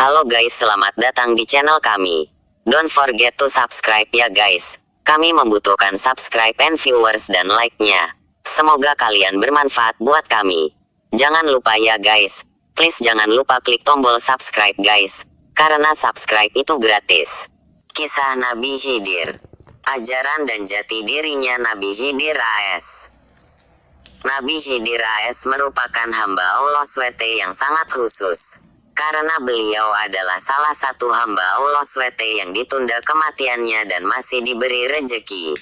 Halo guys, selamat datang di channel kami. Don't forget to subscribe ya guys. Kami membutuhkan subscribe and viewers dan like-nya. Semoga kalian bermanfaat buat kami. Jangan lupa ya guys. Please jangan lupa klik tombol subscribe guys. Karena subscribe itu gratis. Kisah Nabi Khidir. Ajaran dan jati dirinya Nabi Khidir AS. Nabi Khidir AS merupakan hamba Allah SWT yang sangat khusus. Karena beliau adalah salah satu hamba Allah SWT yang ditunda kematiannya dan masih diberi rejeki.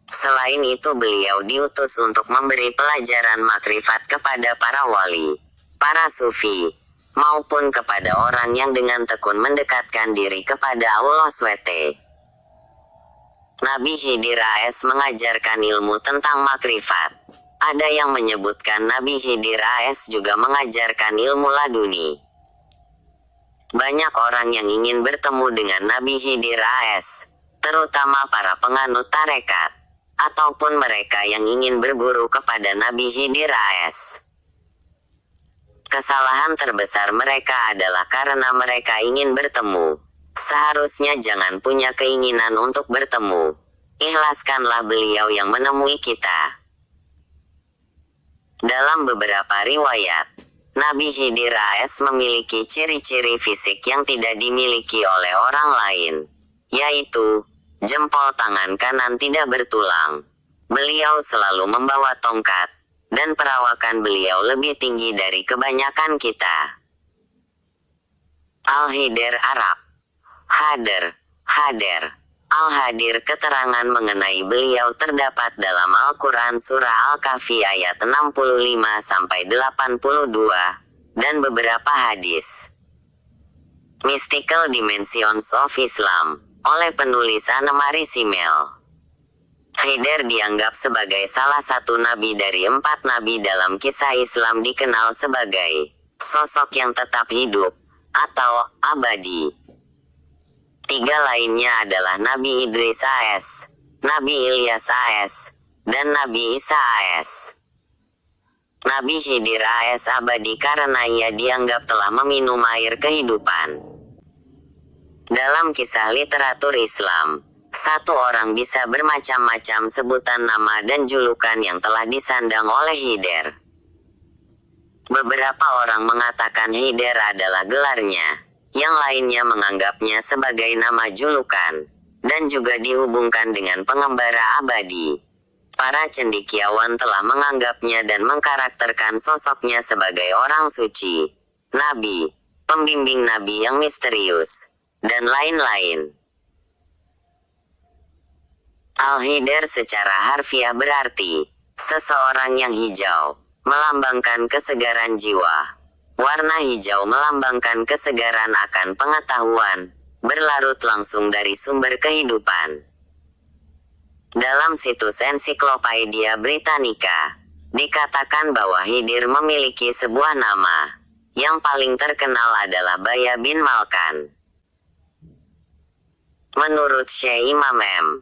Selain itu beliau diutus untuk memberi pelajaran makrifat kepada para wali, para sufi, maupun kepada orang yang dengan tekun mendekatkan diri kepada Allah SWT. Nabi Khidir AS mengajarkan ilmu tentang makrifat. Ada yang menyebutkan Nabi Khidir AS juga mengajarkan ilmu laduni. Banyak orang yang ingin bertemu dengan Nabi Khidir AS, terutama para penganut tarekat, ataupun mereka yang ingin berguru kepada Nabi Khidir AS. Kesalahan terbesar mereka adalah karena mereka ingin bertemu. Seharusnya jangan punya keinginan untuk bertemu. Ikhlaskanlah beliau yang menemui kita. Dalam beberapa riwayat, Nabi Khidir AS memiliki ciri-ciri fisik yang tidak dimiliki oleh orang lain, yaitu, jempol tangan kanan tidak bertulang. Beliau selalu membawa tongkat, dan perawakan beliau lebih tinggi dari kebanyakan kita. Al-Khidir Arab. Hadir. Al-Hadir keterangan mengenai beliau terdapat dalam Al-Quran Surah Al-Kahfi ayat 65-82, dan beberapa hadis. Mystical Dimensions of Islam, oleh penulis Anne-Marie Simmel. Khidir dianggap sebagai salah satu nabi dari 4 nabi dalam kisah Islam, dikenal sebagai sosok yang tetap hidup, atau abadi. 3 lainnya adalah Nabi Idris AS, Nabi Ilyas AS, dan Nabi Isa AS. Nabi Khidir AS abadi karena ia dianggap telah meminum air kehidupan. Dalam kisah literatur Islam, satu orang bisa bermacam-macam sebutan nama dan julukan yang telah disandang oleh Khidir. Beberapa orang mengatakan Khidir adalah gelarnya. Yang lainnya menganggapnya sebagai nama julukan, dan juga dihubungkan dengan pengembara abadi. Para cendekiawan telah menganggapnya dan mengkarakterkan sosoknya sebagai orang suci, nabi, pembimbing nabi yang misterius, dan lain-lain. Al-Khidir secara harfiah berarti, seseorang yang hijau, melambangkan kesegaran jiwa. Warna hijau melambangkan kesegaran akan pengetahuan, berlarut langsung dari sumber kehidupan. Dalam situs Ensiklopedia Britannica, dikatakan bahwa Khidir memiliki sebuah nama. Yang paling terkenal adalah Baya bin Malkan. Menurut Syekh Imam M.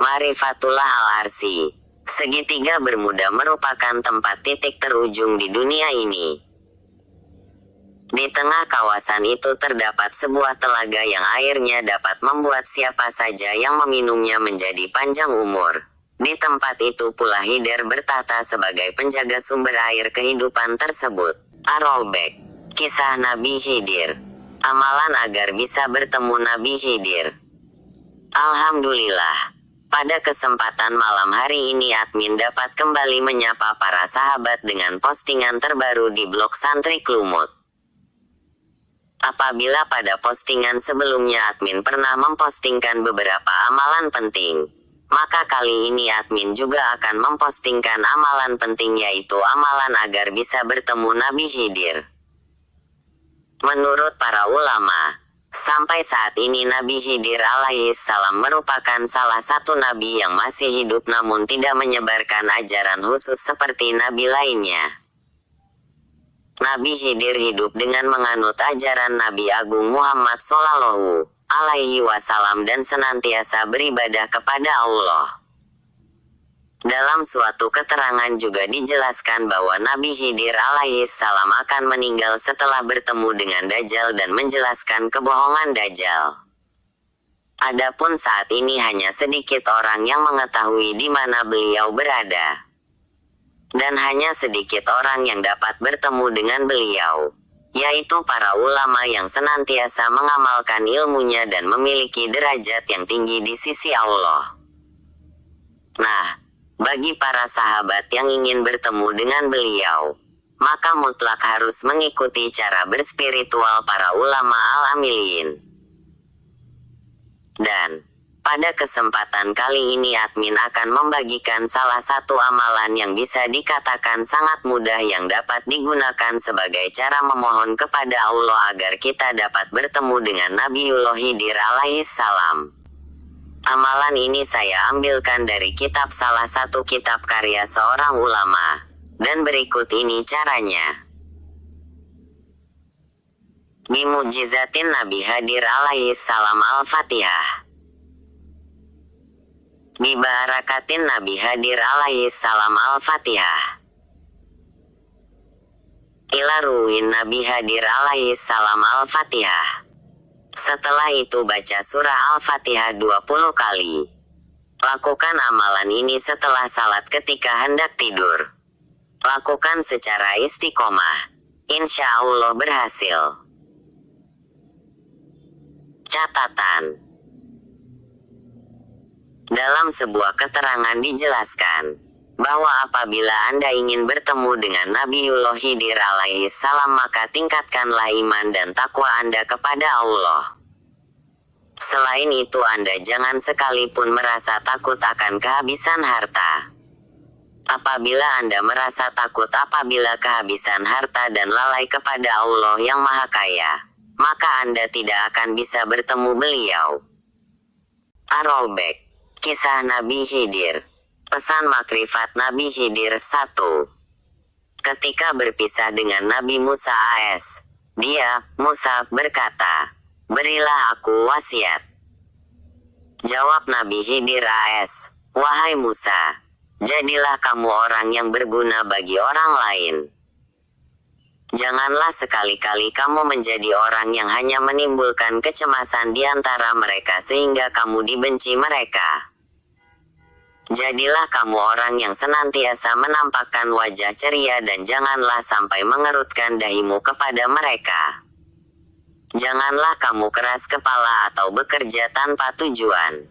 Marifatullah Al-Arsi, segitiga Bermuda merupakan tempat titik terujung di dunia ini. Di tengah kawasan itu terdapat sebuah telaga yang airnya dapat membuat siapa saja yang meminumnya menjadi panjang umur. Di tempat itu pula Khidir bertahta sebagai penjaga sumber air kehidupan tersebut. Ar-Raubek. Kisah Nabi Khidir. Amalan agar bisa bertemu Nabi Khidir. Alhamdulillah. Pada kesempatan malam hari ini admin dapat kembali menyapa para sahabat dengan postingan terbaru di blog Santri Klumut. Apabila pada postingan sebelumnya admin pernah mempostingkan beberapa amalan penting, maka kali ini admin juga akan mempostingkan amalan penting, yaitu amalan agar bisa bertemu Nabi Khidir. Menurut para ulama, sampai saat ini Nabi Khidir alaihissalam merupakan salah satu nabi yang masih hidup namun tidak menyebarkan ajaran khusus seperti nabi lainnya. Nabi Khidir hidup dengan menganut ajaran Nabi Agung Muhammad Shallallahu Alaihi Wasallam dan senantiasa beribadah kepada Allah. Dalam suatu keterangan juga dijelaskan bahwa Nabi Khidir alaihissalam akan meninggal setelah bertemu dengan Dajjal dan menjelaskan kebohongan Dajjal. Adapun saat ini hanya sedikit orang yang mengetahui di mana beliau berada. Dan hanya sedikit orang yang dapat bertemu dengan beliau, yaitu para ulama yang senantiasa mengamalkan ilmunya dan memiliki derajat yang tinggi di sisi Allah. Nah, bagi para sahabat yang ingin bertemu dengan beliau, maka mutlak harus mengikuti cara berspiritual para ulama al-amiliin. Dan pada kesempatan kali ini admin akan membagikan salah satu amalan yang bisa dikatakan sangat mudah yang dapat digunakan sebagai cara memohon kepada Allah agar kita dapat bertemu dengan Nabiullah Khidir alaihissalam. Amalan ini saya ambilkan dari kitab salah satu kitab karya seorang ulama, dan berikut ini caranya. Bimujizatin Nabi Khidir alaihissalam Al-Fatihah. Bibarakatin Nabi Khidir alaihissalam Al-Fatihah. Ila ruwin Nabi Khidir alaihissalam Al-Fatihah. Setelah itu baca surah Al-Fatihah 20 kali. Lakukan amalan ini setelah salat ketika hendak tidur. Lakukan secara istiqomah. Insya Allah berhasil. Catatan. Dalam sebuah keterangan dijelaskan bahwa apabila Anda ingin bertemu dengan Nabiullah Khidir alaihissalam maka tingkatkanlah iman dan takwa Anda kepada Allah. Selain itu Anda jangan sekalipun merasa takut akan kehabisan harta. Apabila Anda merasa takut apabila kehabisan harta dan lalai kepada Allah yang Maha Kaya, maka Anda tidak akan bisa bertemu beliau. Ar-Raubek. Kisah Nabi Khidir. Pesan makrifat Nabi Khidir 1. Ketika berpisah dengan Nabi Musa AS, dia, Musa, berkata, "Berilah aku wasiat." Jawab Nabi Khidir AS, "Wahai Musa, jadilah kamu orang yang berguna bagi orang lain. Janganlah sekali-kali kamu menjadi orang yang hanya menimbulkan kecemasan di antara mereka sehingga kamu dibenci mereka. Jadilah kamu orang yang senantiasa menampakkan wajah ceria dan janganlah sampai mengerutkan dahimu kepada mereka. Janganlah kamu keras kepala atau bekerja tanpa tujuan.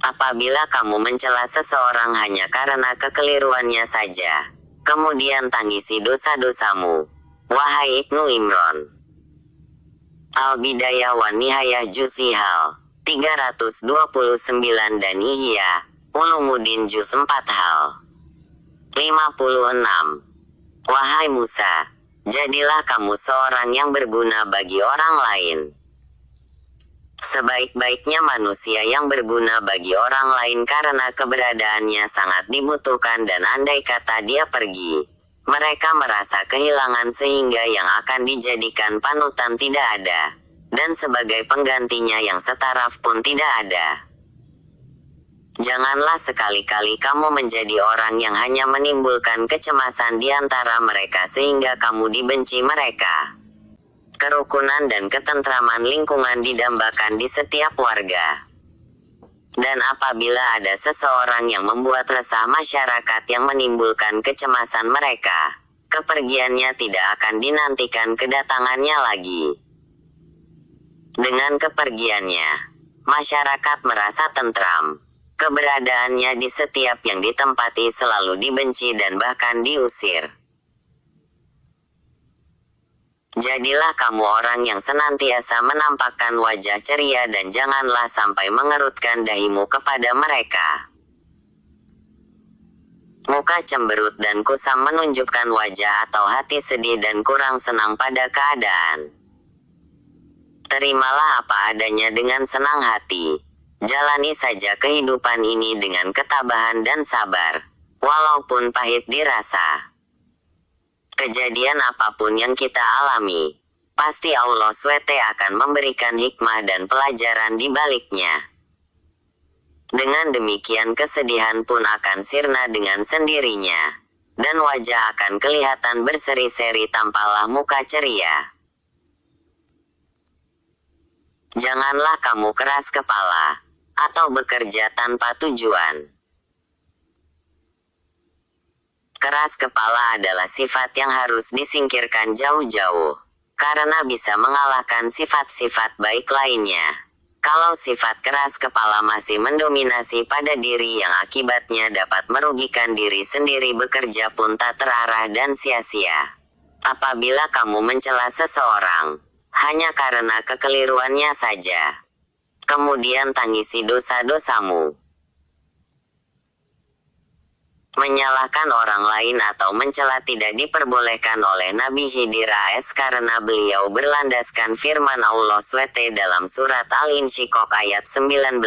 Apabila kamu mencela seseorang hanya karena kekeliruannya saja, kemudian tangisi dosa-dosamu. Wahai Ibnu Imron. Al-Bidayah wa Nihayah Juz'ihal 329 dan Ihya Ulumuddin Juz 4 hal 56. Wahai Musa, jadilah kamu seorang yang berguna bagi orang lain. Sebaik-baiknya manusia yang berguna bagi orang lain karena keberadaannya sangat dibutuhkan dan andai kata dia pergi, mereka merasa kehilangan sehingga yang akan dijadikan panutan tidak ada, dan sebagai penggantinya yang setaraf pun tidak ada. Janganlah sekali-kali kamu menjadi orang yang hanya menimbulkan kecemasan di antara mereka sehingga kamu dibenci mereka. Kerukunan dan ketentraman lingkungan didambakan di setiap warga. Dan apabila ada seseorang yang membuat resah masyarakat yang menimbulkan kecemasan mereka, kepergiannya tidak akan dinantikan kedatangannya lagi. Dengan kepergiannya, masyarakat merasa tentram. Keberadaannya di setiap yang ditempati selalu dibenci dan bahkan diusir. Jadilah kamu orang yang senantiasa menampakkan wajah ceria dan janganlah sampai mengerutkan dahimu kepada mereka. Muka cemberut dan kusam menunjukkan wajah atau hati sedih dan kurang senang pada keadaan. Terimalah apa adanya dengan senang hati. Jalani saja kehidupan ini dengan ketabahan dan sabar, walaupun pahit dirasa. Kejadian apapun yang kita alami, pasti Allah SWT akan memberikan hikmah dan pelajaran di baliknya. Dengan demikian kesedihan pun akan sirna dengan sendirinya. Dan wajah akan kelihatan berseri-seri tampalah muka ceria. Janganlah kamu keras kepala, atau bekerja tanpa tujuan. Keras kepala adalah sifat yang harus disingkirkan jauh-jauh, karena bisa mengalahkan sifat-sifat baik lainnya. Kalau sifat keras kepala masih mendominasi pada diri yang akibatnya dapat merugikan diri sendiri, bekerja pun tak terarah dan sia-sia. Apabila kamu mencela seseorang, hanya karena kekeliruannya saja, kemudian tangisi dosa-dosamu. Menyalahkan orang lain atau mencela tidak diperbolehkan oleh Nabi Khidir AS karena beliau berlandaskan firman Allah SWT dalam surat Al-Insyiqaq ayat 19.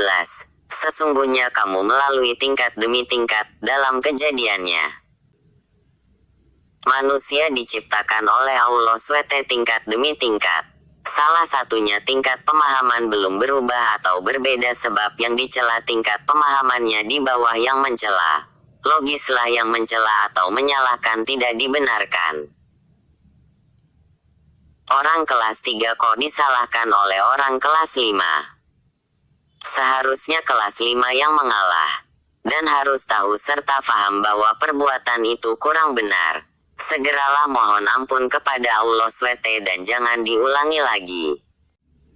Sesungguhnya kamu melalui tingkat demi tingkat dalam kejadiannya. Manusia diciptakan oleh Allah SWT tingkat demi tingkat. Salah satunya tingkat pemahaman belum berubah atau berbeda, sebab yang dicela tingkat pemahamannya di bawah yang mencela. Logislah yang mencela atau menyalahkan tidak dibenarkan. Orang kelas 3 kok disalahkan oleh orang kelas 5? Seharusnya kelas 5 yang mengalah. Dan harus tahu serta paham bahwa perbuatan itu kurang benar. Segeralah mohon ampun kepada Allah SWT dan jangan diulangi lagi.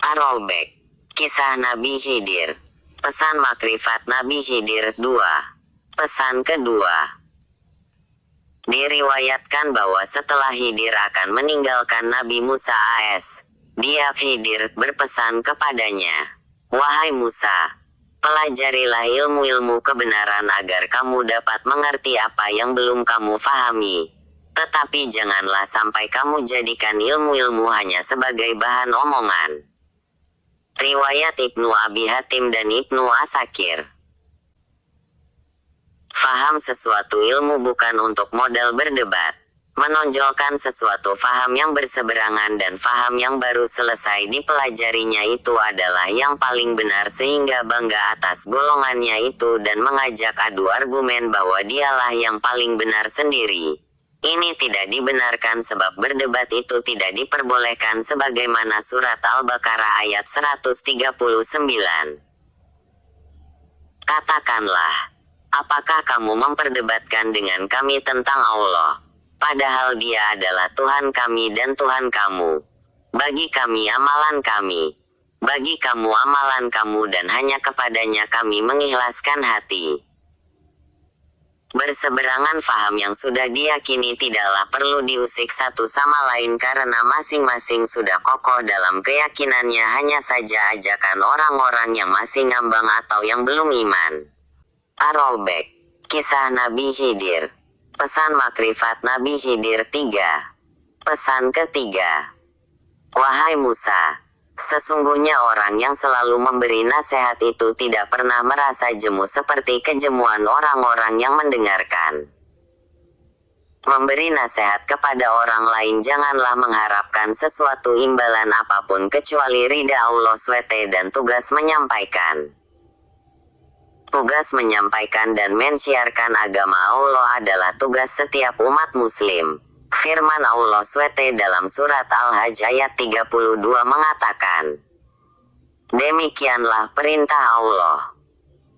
Ar-Raubek. Kisah Nabi Khidir. Pesan makrifat Nabi Khidir 2. Pesan kedua. Diriwayatkan bahwa setelah Khidir akan meninggalkan Nabi Musa AS, dia Khidir berpesan kepadanya, "Wahai Musa, pelajarilah ilmu-ilmu kebenaran agar kamu dapat mengerti apa yang belum kamu fahami. Tetapi janganlah sampai kamu jadikan ilmu-ilmu hanya sebagai bahan omongan." Riwayat Ibnu Abi Hatim dan Ibnu Asakir. Faham sesuatu ilmu bukan untuk modal berdebat. Menonjolkan sesuatu faham yang berseberangan dan faham yang baru selesai dipelajarinya itu adalah yang paling benar, sehingga bangga atas golongannya itu dan mengajak adu argumen bahwa dialah yang paling benar sendiri. Ini tidak dibenarkan sebab berdebat itu tidak diperbolehkan sebagaimana surat Al-Baqarah ayat 139. Katakanlah, apakah kamu memperdebatkan dengan kami tentang Allah? Padahal Dia adalah Tuhan kami dan Tuhan kamu. Bagi kami amalan kami. Bagi kamu amalan kamu dan hanya kepadanya kami mengikhlaskan hati. Berseberangan faham yang sudah diyakini tidaklah perlu diusik satu sama lain karena masing-masing sudah kokoh dalam keyakinannya, hanya saja ajakan orang-orang yang masih ngambang atau yang belum iman. Ar-Raubek. Kisah Nabi Khidir. Pesan makrifat Nabi Khidir 3. Pesan ketiga. Wahai Musa, sesungguhnya orang yang selalu memberi nasihat itu tidak pernah merasa jemu seperti kejemuan orang-orang yang mendengarkan. Memberi nasihat kepada orang lain janganlah mengharapkan sesuatu imbalan apapun kecuali ridha Allah SWT dan tugas menyampaikan. Tugas menyampaikan dan mensiarkan agama Allah adalah tugas setiap umat muslim. Firman Allah SWT dalam surat Al-Hajj ayat 32 mengatakan, "Demikianlah perintah Allah.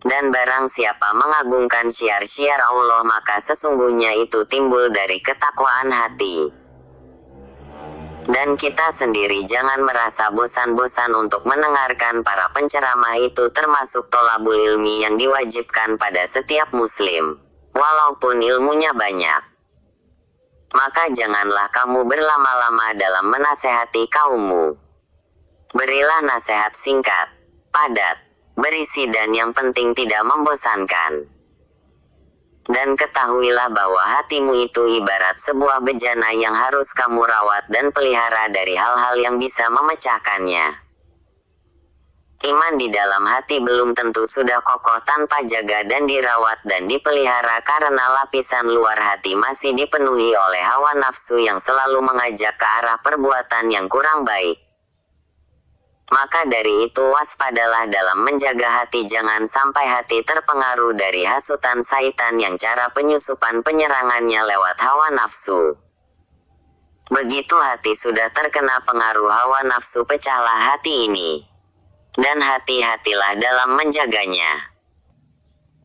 Dan barang siapa mengagungkan syiar-syiar Allah maka sesungguhnya itu timbul dari ketakwaan hati." Dan kita sendiri jangan merasa bosan-bosan untuk mendengarkan para penceramah itu, termasuk tholabul ilmi yang diwajibkan pada setiap muslim, walaupun ilmunya banyak. Maka janganlah kamu berlama-lama dalam menasehati kaummu. Berilah nasihat singkat, padat, berisi dan yang penting tidak membosankan. Dan ketahuilah bahwa hatimu itu ibarat sebuah bejana yang harus kamu rawat dan pelihara dari hal-hal yang bisa memecahkannya. Iman di dalam hati belum tentu sudah kokoh tanpa jaga dan dirawat dan dipelihara karena lapisan luar hati masih dipenuhi oleh hawa nafsu yang selalu mengajak ke arah perbuatan yang kurang baik. Maka dari itu waspadalah dalam menjaga hati, jangan sampai hati terpengaruh dari hasutan syaitan yang cara penyusupan penyerangannya lewat hawa nafsu. Begitu hati sudah terkena pengaruh hawa nafsu, pecahlah hati ini. Dan hati-hatilah dalam menjaganya.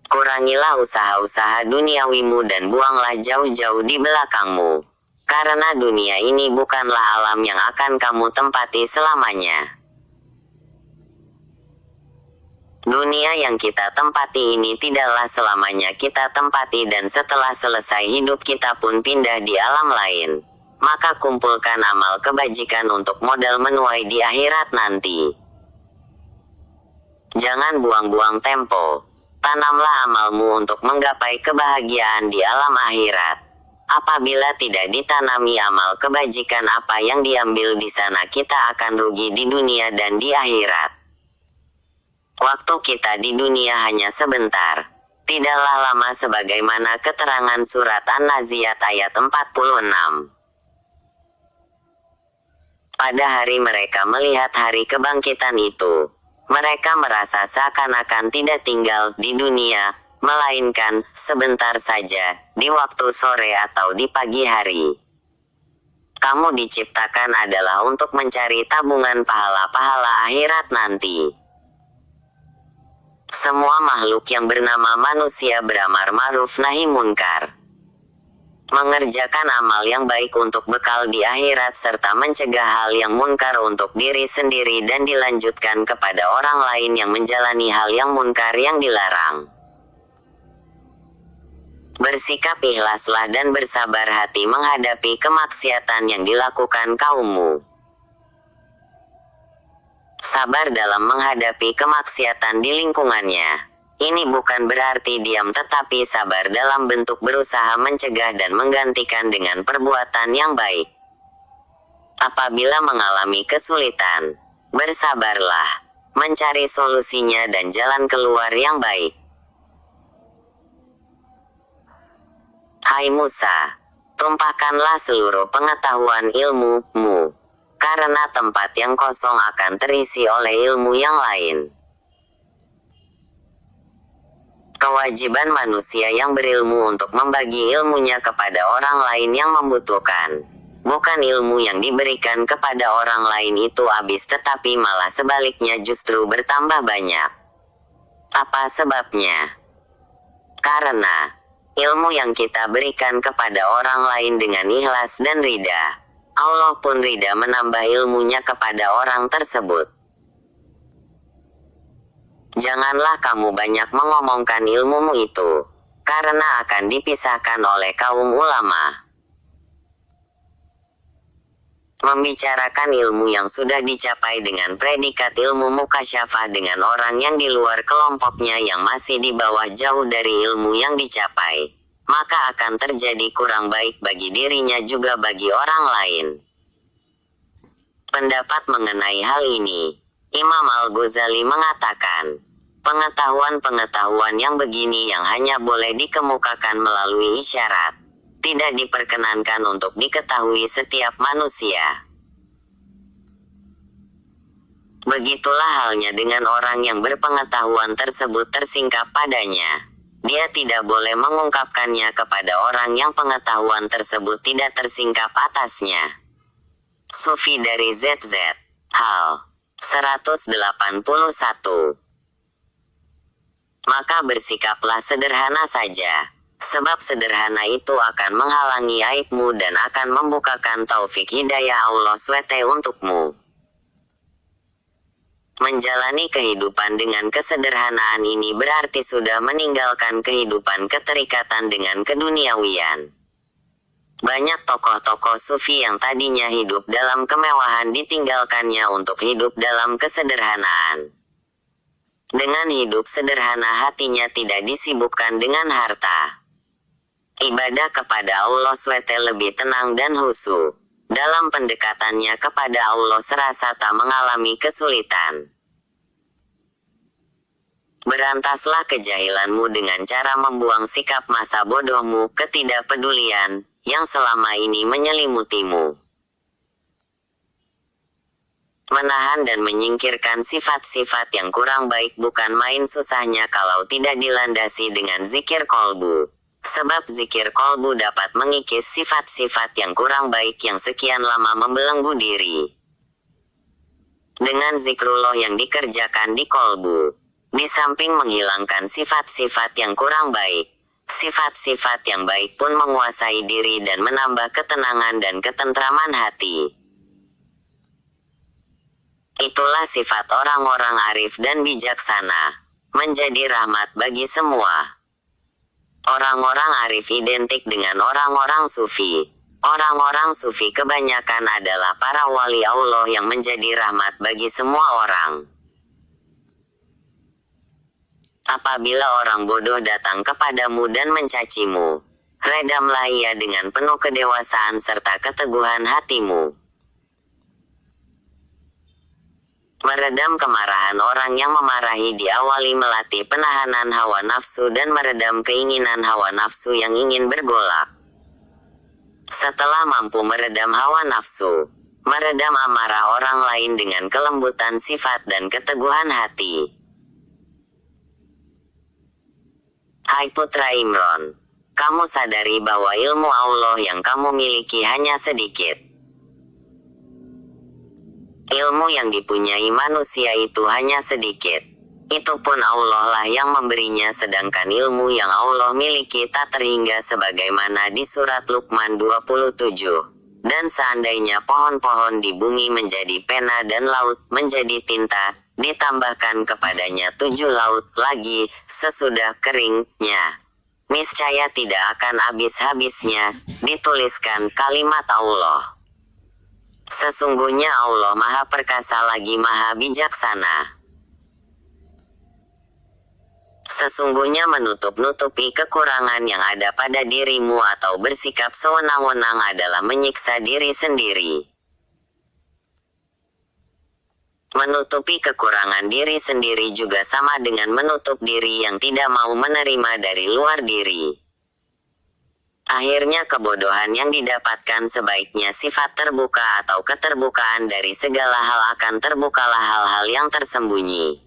Kurangilah usaha-usaha duniawimu dan buanglah jauh-jauh di belakangmu. Karena dunia ini bukanlah alam yang akan kamu tempati selamanya. Dunia yang kita tempati ini tidaklah selamanya kita tempati, dan setelah selesai hidup kita pun pindah di alam lain. Maka kumpulkan amal kebajikan untuk modal menuai di akhirat nanti. Jangan buang-buang tempo. Tanamlah amalmu untuk menggapai kebahagiaan di alam akhirat. Apabila tidak ditanami amal kebajikan, apa yang diambil di sana kita akan rugi di dunia dan di akhirat. Waktu kita di dunia hanya sebentar. Tidaklah lama, sebagaimana keterangan surat An-Naziat ayat 46. Pada hari mereka melihat hari kebangkitan itu, mereka merasa seakan-akan tidak tinggal di dunia, melainkan sebentar saja, di waktu sore atau di pagi hari. Kamu diciptakan adalah untuk mencari tabungan pahala-pahala akhirat nanti. Semua makhluk yang bernama manusia beramar ma'ruf nahi munkar, mengerjakan amal yang baik untuk bekal di akhirat, serta mencegah hal yang munkar untuk diri sendiri dan dilanjutkan kepada orang lain yang menjalani hal yang munkar yang dilarang. Bersikap ikhlaslah dan bersabar hati menghadapi kemaksiatan yang dilakukan kaummu. Sabar dalam menghadapi kemaksiatan di lingkungannya. Ini bukan berarti diam, tetapi sabar dalam bentuk berusaha mencegah dan menggantikan dengan perbuatan yang baik. Apabila mengalami kesulitan, bersabarlah, mencari solusinya dan jalan keluar yang baik. Hai Musa, tumpahkanlah seluruh pengetahuan ilmu-mu, karena tempat yang kosong akan terisi oleh ilmu yang lain. Kewajiban manusia yang berilmu untuk membagi ilmunya kepada orang lain yang membutuhkan. Bukan ilmu yang diberikan kepada orang lain itu habis, tetapi malah sebaliknya justru bertambah banyak. Apa sebabnya? Karena ilmu yang kita berikan kepada orang lain dengan ikhlas dan ridha, Allah pun ridha menambah ilmunya kepada orang tersebut. Janganlah kamu banyak mengomongkan ilmumu itu, karena akan dipisahkan oleh kaum ulama. Membicarakan ilmu yang sudah dicapai dengan predikat ilmu mukasyafah dengan orang yang di luar kelompoknya yang masih di bawah jauh dari ilmu yang dicapai, maka akan terjadi kurang baik bagi dirinya juga bagi orang lain. Pendapat mengenai hal ini, Imam Al-Ghazali mengatakan, pengetahuan-pengetahuan yang begini yang hanya boleh dikemukakan melalui isyarat, tidak diperkenankan untuk diketahui setiap manusia. Begitulah halnya dengan orang yang berpengetahuan tersebut tersingkap padanya. Dia tidak boleh mengungkapkannya kepada orang yang pengetahuan tersebut tidak tersingkap atasnya. Sufi dari ZZ. Hal 181. Maka bersikaplah sederhana saja, sebab sederhana itu akan menghalangi aibmu dan akan membukakan taufik hidayah Allah SWT untukmu. Menjalani kehidupan dengan kesederhanaan ini berarti sudah meninggalkan kehidupan keterikatan dengan keduniawian. Banyak tokoh-tokoh sufi yang tadinya hidup dalam kemewahan ditinggalkannya untuk hidup dalam kesederhanaan. Dengan hidup sederhana hatinya tidak disibukkan dengan harta. Ibadah kepada Allah SWT lebih tenang dan khusyuk. Dalam pendekatannya kepada Allah serasa tak mengalami kesulitan. Berantaslah kejahilanmu dengan cara membuang sikap masa bodohmu, ketidakpedulian, yang selama ini menyelimutimu. Menahan dan menyingkirkan sifat-sifat yang kurang baik bukan main susahnya kalau tidak dilandasi dengan zikir kolbu. Sebab zikir kolbu dapat mengikis sifat-sifat yang kurang baik yang sekian lama membelenggu diri. Dengan zikrullah yang dikerjakan di kolbu, di samping menghilangkan sifat-sifat yang kurang baik, sifat-sifat yang baik pun menguasai diri dan menambah ketenangan dan ketentraman hati. Itulah sifat orang-orang arif dan bijaksana, menjadi rahmat bagi semua. Orang-orang arif identik dengan orang-orang sufi. Orang-orang sufi kebanyakan adalah para wali Allah yang menjadi rahmat bagi semua orang. Apabila orang bodoh datang kepadamu dan mencacimu, redamlah ia dengan penuh kedewasaan serta keteguhan hatimu. Meredam kemarahan orang yang memarahi diawali melatih penahanan hawa nafsu dan meredam keinginan hawa nafsu yang ingin bergolak. Setelah mampu meredam hawa nafsu, meredam amarah orang lain dengan kelembutan sifat dan keteguhan hati. Hai putra Imron, kamu sadari bahwa ilmu Allah yang kamu miliki hanya sedikit. Ilmu yang dipunyai manusia itu hanya sedikit. Itu pun Allah lah yang memberinya, sedangkan ilmu yang Allah miliki tak terhingga sebagaimana di surat Luqman 27. Dan seandainya pohon-pohon di bumi menjadi pena dan laut menjadi tinta, ditambahkan kepadanya 7 laut lagi sesudah keringnya, niscaya tidak akan habis-habisnya, dituliskan kalimat Allah. Sesungguhnya Allah Maha Perkasa lagi Maha Bijaksana. Sesungguhnya menutup-nutupi kekurangan yang ada pada dirimu atau bersikap sewenang-wenang adalah menyiksa diri sendiri. Menutupi kekurangan diri sendiri juga sama dengan menutup diri yang tidak mau menerima dari luar diri. Akhirnya kebodohan yang didapatkan sebaiknya sifat terbuka atau keterbukaan dari segala hal akan terbukalah hal-hal yang tersembunyi.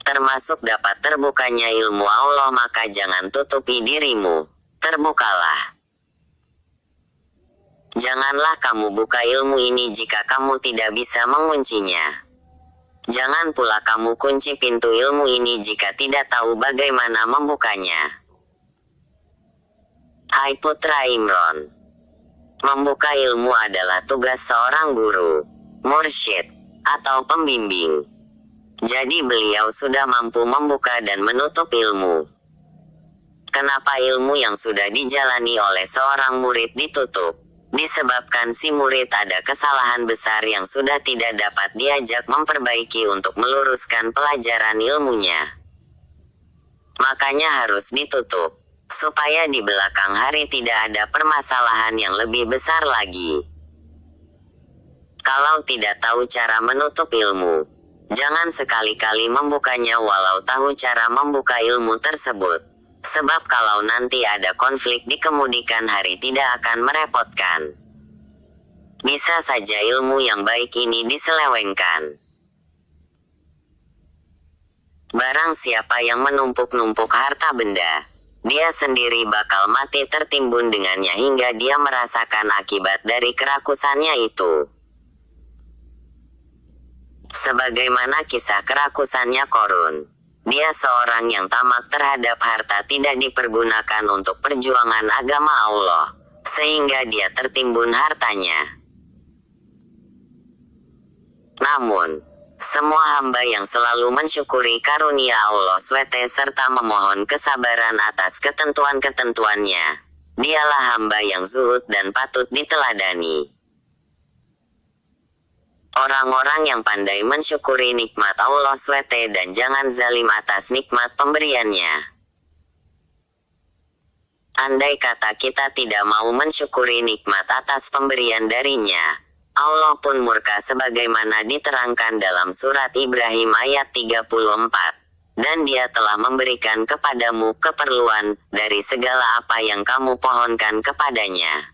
Termasuk dapat terbukanya ilmu Allah, maka jangan tutupi dirimu, terbukalah. Janganlah kamu buka ilmu ini jika kamu tidak bisa menguncinya. Jangan pula kamu kunci pintu ilmu ini jika tidak tahu bagaimana membukanya. Hai putra Imron, membuka ilmu adalah tugas seorang guru, mursyid, atau pembimbing. Jadi beliau sudah mampu membuka dan menutup ilmu. Kenapa ilmu yang sudah dijalani oleh seorang murid ditutup? Disebabkan si murid ada kesalahan besar yang sudah tidak dapat diajak memperbaiki untuk meluruskan pelajaran ilmunya. Makanya harus ditutup, supaya di belakang hari tidak ada permasalahan yang lebih besar lagi. Kalau tidak tahu cara menutup ilmu, jangan sekali-kali membukanya walau tahu cara membuka ilmu tersebut. Sebab kalau nanti ada konflik di kemudian hari tidak akan merepotkan. Bisa saja ilmu yang baik ini diselewengkan. Barang siapa yang menumpuk-numpuk harta benda, dia sendiri bakal mati tertimbun dengannya hingga dia merasakan akibat dari kerakusannya itu. Sebagaimana kisah kerakusannya Qorun, dia seorang yang tamak terhadap harta tidak dipergunakan untuk perjuangan agama Allah, sehingga dia tertimbun hartanya. Namun, semua hamba yang selalu mensyukuri karunia Allah SWT serta memohon kesabaran atas ketentuan-ketentuannya, dialah hamba yang zuhud dan patut diteladani. Orang-orang yang pandai mensyukuri nikmat Allah SWT dan jangan zalim atas nikmat pemberiannya. Andai kata kita tidak mau mensyukuri nikmat atas pemberian darinya, Allah pun murka sebagaimana diterangkan dalam surat Ibrahim ayat 34. Dan dia telah memberikan kepadamu keperluan dari segala apa yang kamu pohonkan kepadanya.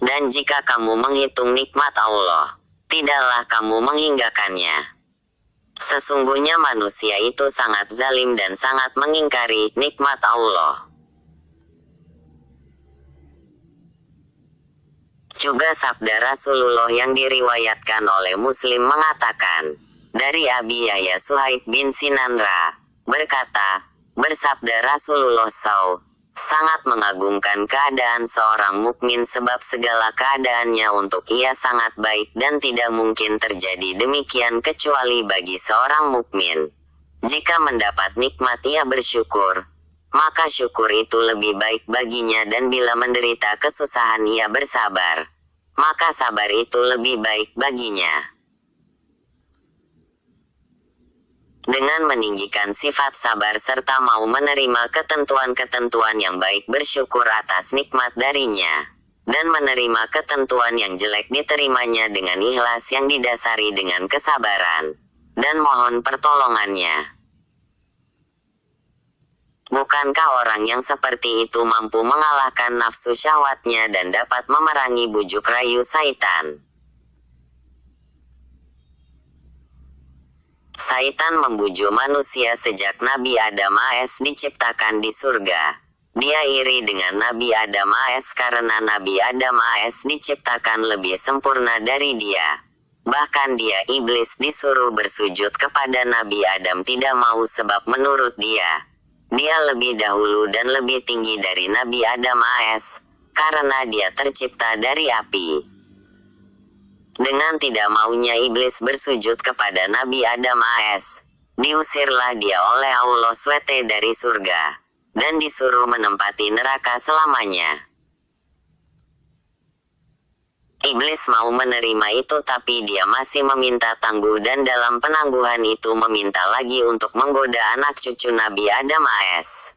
Dan jika kamu menghitung nikmat Allah, tidaklah kamu menghinggakannya. Sesungguhnya manusia itu sangat zalim dan sangat mengingkari nikmat Allah. Juga sabda Rasulullah yang diriwayatkan oleh Muslim mengatakan, dari Abi Yahya Suhaib bin Sinanra, berkata, bersabda Rasulullah SAW, sangat mengagumkan keadaan seorang mukmin sebab segala keadaannya untuk ia sangat baik dan tidak mungkin terjadi demikian kecuali bagi seorang mukmin. Jika mendapat nikmat ia bersyukur, maka syukur itu lebih baik baginya, dan bila menderita kesusahan ia bersabar, maka sabar itu lebih baik baginya. Dengan meninggikan sifat sabar serta mau menerima ketentuan-ketentuan yang baik, bersyukur atas nikmat darinya, dan menerima ketentuan yang jelek diterimanya dengan ikhlas yang didasari dengan kesabaran, dan mohon pertolongannya. Bukankah orang yang seperti itu mampu mengalahkan nafsu syahwatnya dan dapat memerangi bujuk rayu syaitan? Syaitan membujuk manusia sejak Nabi Adam AS diciptakan di surga. Dia iri dengan Nabi Adam AS karena Nabi Adam AS diciptakan lebih sempurna dari dia. Bahkan dia, iblis, disuruh bersujud kepada Nabi Adam tidak mau sebab menurut dia lebih dahulu dan lebih tinggi dari Nabi Adam AS, karena dia tercipta dari api. Dengan tidak maunya iblis bersujud kepada Nabi Adam AS, diusirlah dia oleh Allah SWT dari surga, dan disuruh menempati neraka selamanya. Iblis mau menerima itu, tapi dia masih meminta tangguh, dan dalam penangguhan itu meminta lagi untuk menggoda anak cucu Nabi Adam AS.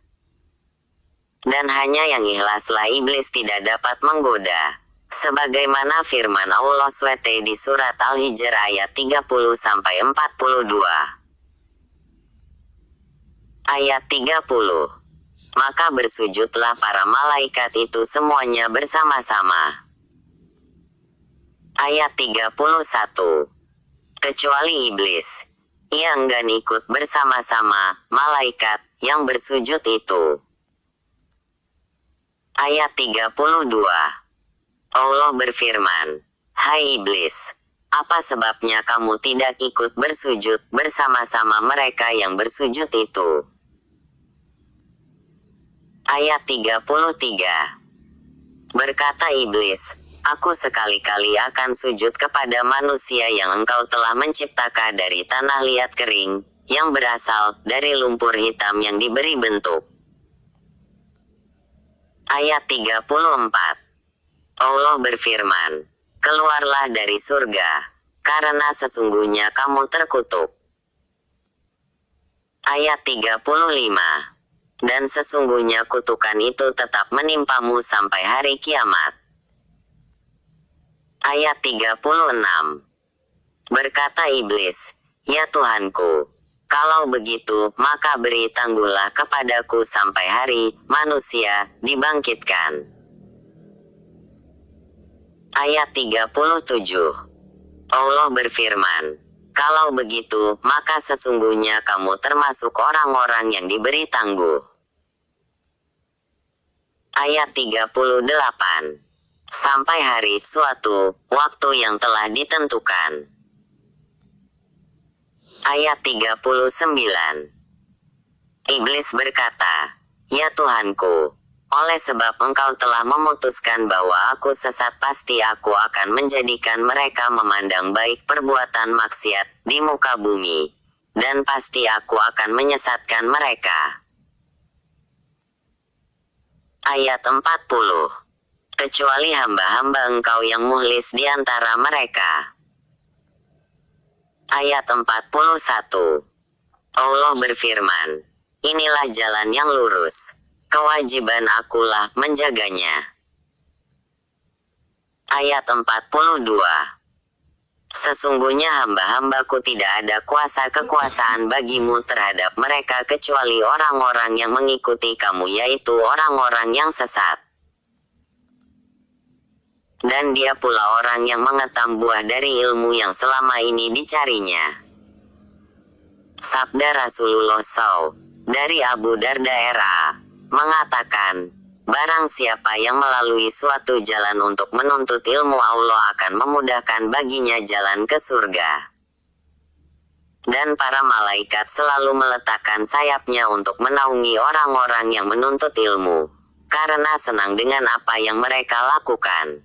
Dan hanya yang ikhlaslah iblis tidak dapat menggoda. Sebagaimana firman Allah SWT di surat Al-Hijr ayat 30-42. Ayat 30. Maka bersujudlah para malaikat itu semuanya bersama-sama. Ayat 31. Kecuali iblis, ia enggan ikut bersama-sama malaikat yang bersujud itu. Ayat 32. Allah berfirman, hai iblis, apa sebabnya kamu tidak ikut bersujud bersama-sama mereka yang bersujud itu? Ayat 33. Berkata iblis, aku sekali-kali akan sujud kepada manusia yang engkau telah menciptakan dari tanah liat kering, yang berasal dari lumpur hitam yang diberi bentuk. Ayat 34. Allah berfirman, keluarlah dari surga, karena sesungguhnya kamu terkutuk. Ayat 35. Dan sesungguhnya kutukan itu tetap menimpamu sampai hari kiamat. Ayat 36. Berkata iblis, ya Tuhanku, kalau begitu maka beri tangguhlah kepadaku sampai hari manusia dibangkitkan. Ayat 37. Allah berfirman, kalau begitu maka sesungguhnya kamu termasuk orang-orang yang diberi tangguh. Ayat 38. Sampai hari suatu waktu yang telah ditentukan. Ayat 39. Iblis berkata, ya Tuhanku, oleh sebab engkau telah memutuskan bahwa aku sesat, pasti aku akan menjadikan mereka memandang baik perbuatan maksiat di muka bumi, dan pasti aku akan menyesatkan mereka. Ayat 40. Kecuali hamba-hamba engkau yang mukhlis di antara mereka. Ayat 41. Allah berfirman, inilah jalan yang lurus, kewajiban akulah menjaganya. Ayat 42. Sesungguhnya hamba-hambaku tidak ada kuasa kekuasaan bagimu terhadap mereka kecuali orang-orang yang mengikuti kamu, yaitu orang-orang yang sesat. Dan dia pula orang yang mengetam buah dari ilmu yang selama ini dicarinya. Sabda Rasulullah SAW dari Abu Darda RA mengatakan, barang siapa yang melalui suatu jalan untuk menuntut ilmu, Allah akan memudahkan baginya jalan ke surga. Dan para malaikat selalu meletakkan sayapnya untuk menaungi orang-orang yang menuntut ilmu, karena senang dengan apa yang mereka lakukan.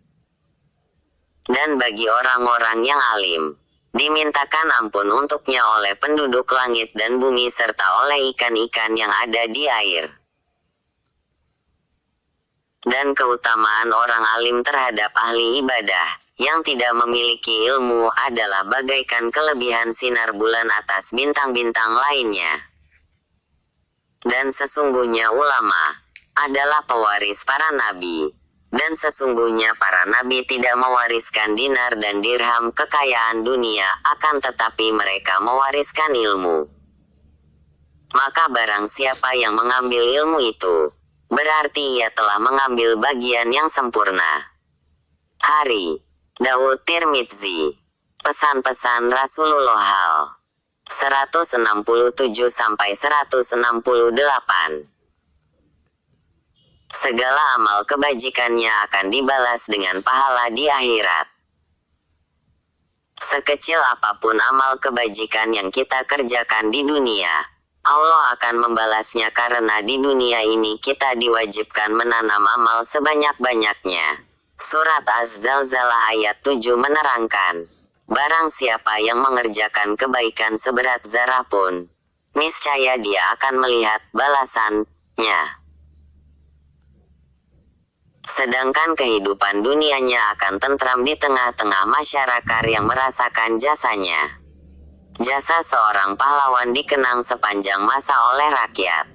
Dan bagi orang-orang yang alim, dimintakan ampun untuknya oleh penduduk langit dan bumi serta oleh ikan-ikan yang ada di air. Dan keutamaan orang alim terhadap ahli ibadah, yang tidak memiliki ilmu adalah bagaikan kelebihan sinar bulan atas bintang-bintang lainnya. Dan sesungguhnya ulama adalah pewaris para nabi. Dan sesungguhnya para nabi tidak mewariskan dinar dan dirham kekayaan dunia, akan tetapi mereka mewariskan ilmu. Maka barang siapa yang mengambil ilmu itu, berarti ia telah mengambil bagian yang sempurna. Hari Daud Tirmidzi. Pesan-pesan Rasulullah Hal 167-168. Segala amal kebajikannya akan dibalas dengan pahala di akhirat. Sekecil apapun amal kebajikan yang kita kerjakan di dunia, Allah akan membalasnya karena di dunia ini kita diwajibkan menanam amal sebanyak-banyaknya. Surat Az-Zalzalah ayat 7 menerangkan, barang siapa yang mengerjakan kebaikan seberat zarah pun, niscaya dia akan melihat balasannya. Sedangkan kehidupan dunianya akan tentram di tengah-tengah masyarakat yang merasakan jasanya. Jasa seorang pahlawan dikenang sepanjang masa oleh rakyat.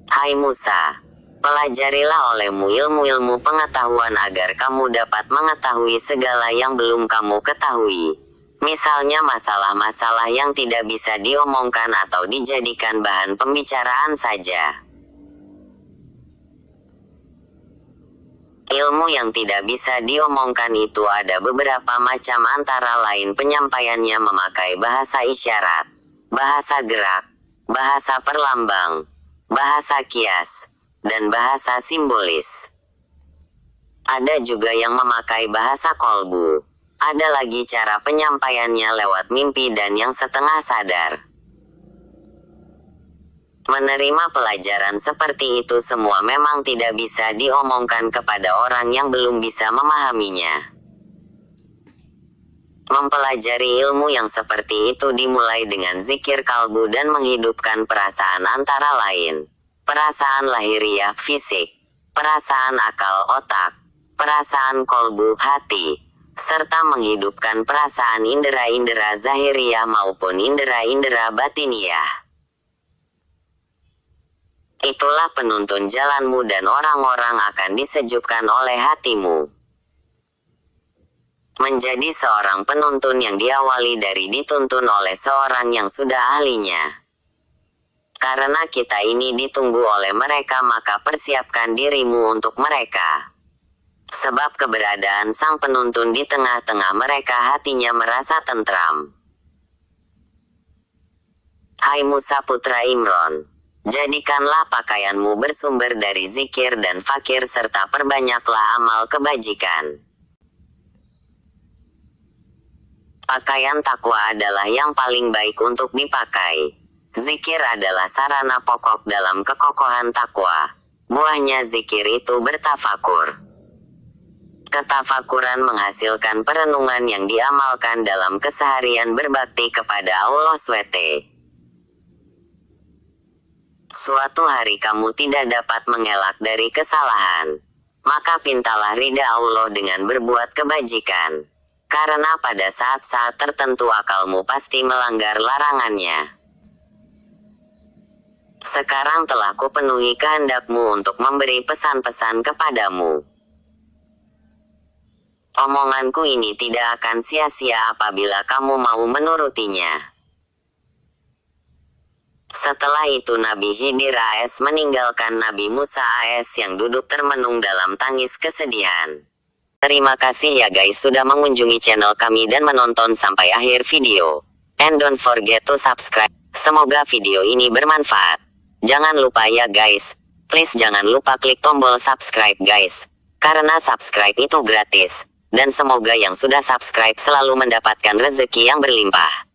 Hai Musa, pelajarilah olehmu ilmu-ilmu pengetahuan agar kamu dapat mengetahui segala yang belum kamu ketahui. Misalnya masalah-masalah yang tidak bisa diomongkan atau dijadikan bahan pembicaraan saja. Ilmu yang tidak bisa diomongkan itu ada beberapa macam, antara lain penyampaiannya memakai bahasa isyarat, bahasa gerak, bahasa perlambang, bahasa kias, dan bahasa simbolis. Ada juga yang memakai bahasa kolbu. Ada lagi cara penyampaiannya lewat mimpi dan yang setengah sadar. Menerima pelajaran seperti itu semua memang tidak bisa diomongkan kepada orang yang belum bisa memahaminya. Mempelajari ilmu yang seperti itu dimulai dengan zikir kalbu dan menghidupkan perasaan, antara lain perasaan lahiriah fisik, perasaan akal otak, perasaan kolbu hati, serta menghidupkan perasaan indera-indera zahiriah maupun indera-indera batiniah. Itulah penuntun jalanmu dan orang-orang akan disejukkan oleh hatimu. Menjadi seorang penuntun yang diawali dari dituntun oleh seorang yang sudah ahlinya. Karena kita ini ditunggu oleh mereka, maka persiapkan dirimu untuk mereka. Sebab keberadaan sang penuntun di tengah-tengah mereka, hatinya merasa tentram. Hai Musa putra Imron, jadikanlah pakaianmu bersumber dari zikir dan fakir serta perbanyaklah amal kebajikan. Pakaian takwa adalah yang paling baik untuk dipakai. Zikir adalah sarana pokok dalam kekokohan takwa. Buahnya zikir itu bertafakur. Ketafakuran menghasilkan perenungan yang diamalkan dalam keseharian berbakti kepada Allah SWT. Suatu hari kamu tidak dapat mengelak dari kesalahan, maka pintalah ridha Allah dengan berbuat kebajikan. Karena pada saat-saat tertentu akalmu pasti melanggar larangannya. Sekarang telah kupenuhi kehendakmu untuk memberi pesan-pesan kepadamu. Omonganku ini tidak akan sia-sia apabila kamu mau menurutinya. Setelah itu Nabi Khidir AS meninggalkan Nabi Musa AS yang duduk termenung dalam tangis kesedihan. Terima kasih ya guys sudah mengunjungi channel kami dan menonton sampai akhir video. And don't forget to subscribe. Semoga video ini bermanfaat. Jangan lupa ya guys. Please jangan lupa klik tombol subscribe guys. Karena subscribe itu gratis. Dan semoga yang sudah subscribe selalu mendapatkan rezeki yang berlimpah.